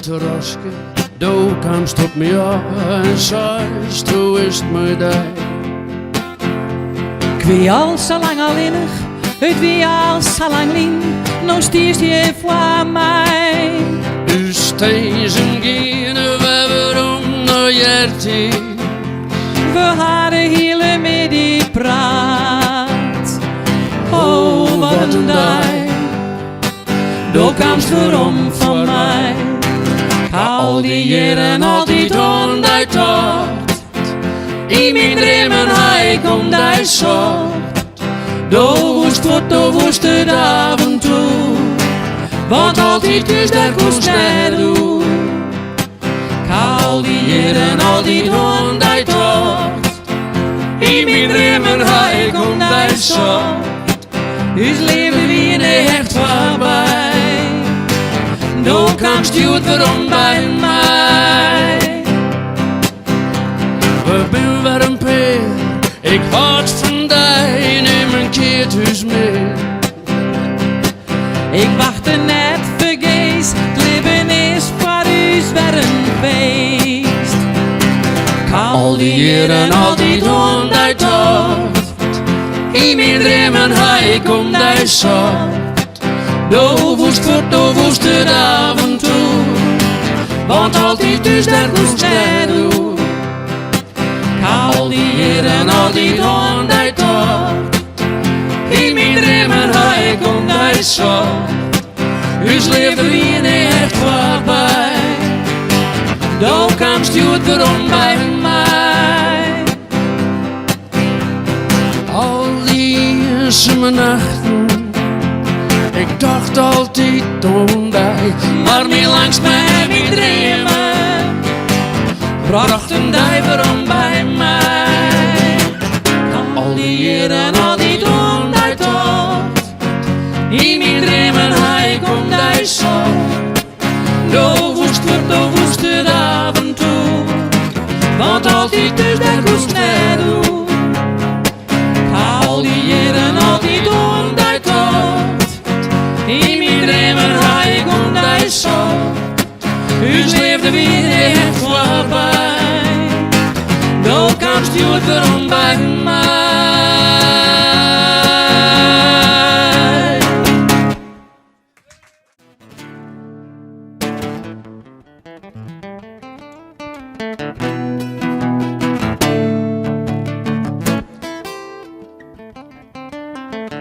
grote roske, du kamst op mij af en zeist, hoe is het met die? Ik wie al zo lang alleenig, het wie al zo lang lien, nou stierst je voor mij. U stezen geen waarom naar jertie. We hadden hele met die praat. Oh, wat een dag. Du kamst waarom van mij. Al die jaren, al die toon, die tocht. In mijn dromen, hij komt die zocht. Du woest het af en toe. Want altijd is daar koest naar toe. Al die jaren, al die toon, die tocht. In mijn dromen, hij komt die zocht. Is leven wie een echt voorbij. Du kamst goed waarom bij mij. We zijn weer een peer, ik houd van die, neem een keertjes mee. Ik wachtte net vergees, het leven is voor us weer een feest. Al die jaren, al die droom, die tocht. In mijn dromen, hij komt die zocht. Du woest het af en toe. Want altijd is daar koest naar toe. Al die jaren, al die droom, die tocht. In mijn dromen, hij komt die zocht. Us leven wie een echt voorbij. Du kamst goed waarom bij mij. Al die zomernachten, ik dacht altijd om die, maar niet langs mij mijn dromen brachten die waarom bij mij. Al die jaren, al die droom, die tocht. In mijn dromen, hij komt die zocht. Du woest het af en toe. Want altijd is daar koest naar toe. Al die jaren, al die droom, die tocht. In mijn dromen, hij komt die zocht. Us leefde weer echt voorbij. Du kamst goed waarom bij mij.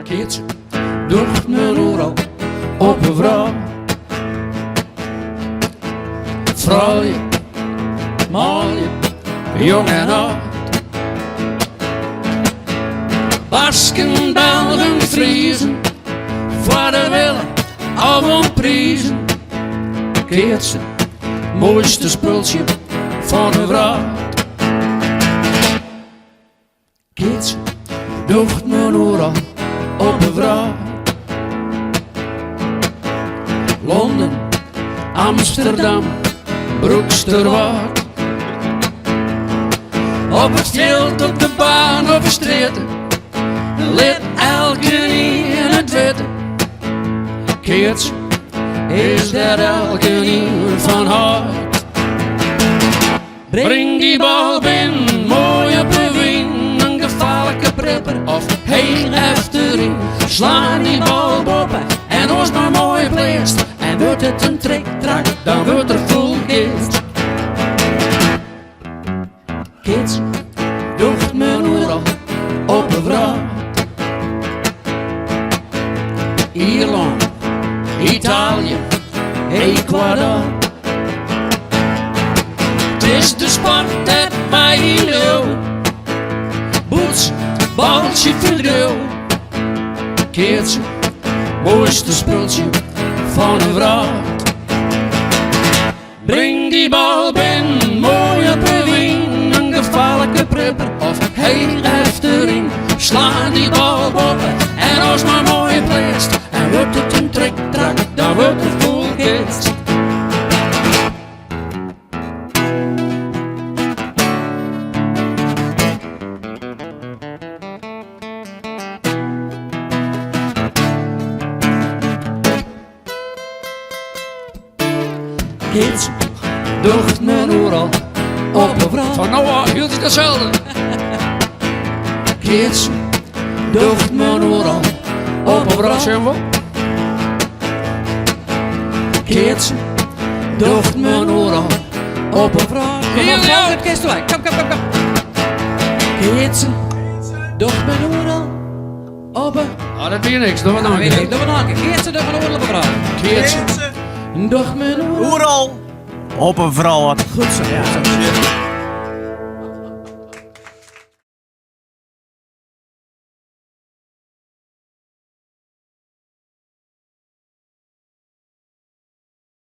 Keertje, docht me overal op een vrouw. Vrouwje, mooie, jong en oud. Basken, Belgen, Friezen, voor de willen of om prijzen. Keertje, mooiste spultje van een vrouw. Keertje, docht me overal op een vrouw. Londen, Amsterdam, Broeksterwaard. Op het veld, op de baan, op de streten, let elke in het weten. Keertje, is dat elke nieuw van hart. Breng die bal binnen, mooi op de wing, een gevaarlijke prepper of heen achterin. Sla die bal boven en als maar mooi pleest. En wordt het een trick-track, dan wordt er full gift. Kids, docht me overal op een vrouw. Ierland, Italië, Ecuador. Het is de sport dat mij hield. Boots, baltje verdeel. Keertje, mooiste spultje van een vrouw. Breng die bal binnen, mooi op de wing, een gevaarlijke prepper of heen achterin. Sla die bal boven en als maar mooi pleest. En wordt het een trick-track, dan wordt het full gift. Geet, docht men overal op een vrouw. Van nou aan hield hij hetzelfde. Geet, docht men overal op een vrouw. Zijn we? Geet, docht men overal op een vrouw. Kom Hier, op, ja. het kist erbij. Kom. Geet, docht men overal op een... Ah, dat weer niks. Dat was nog Weet een ik, doe maar nog een keer. Geet, docht men overal op een vrouw. keertje. Docht men overal. Oeral op een vrouw. Goed zo, ja. Zo.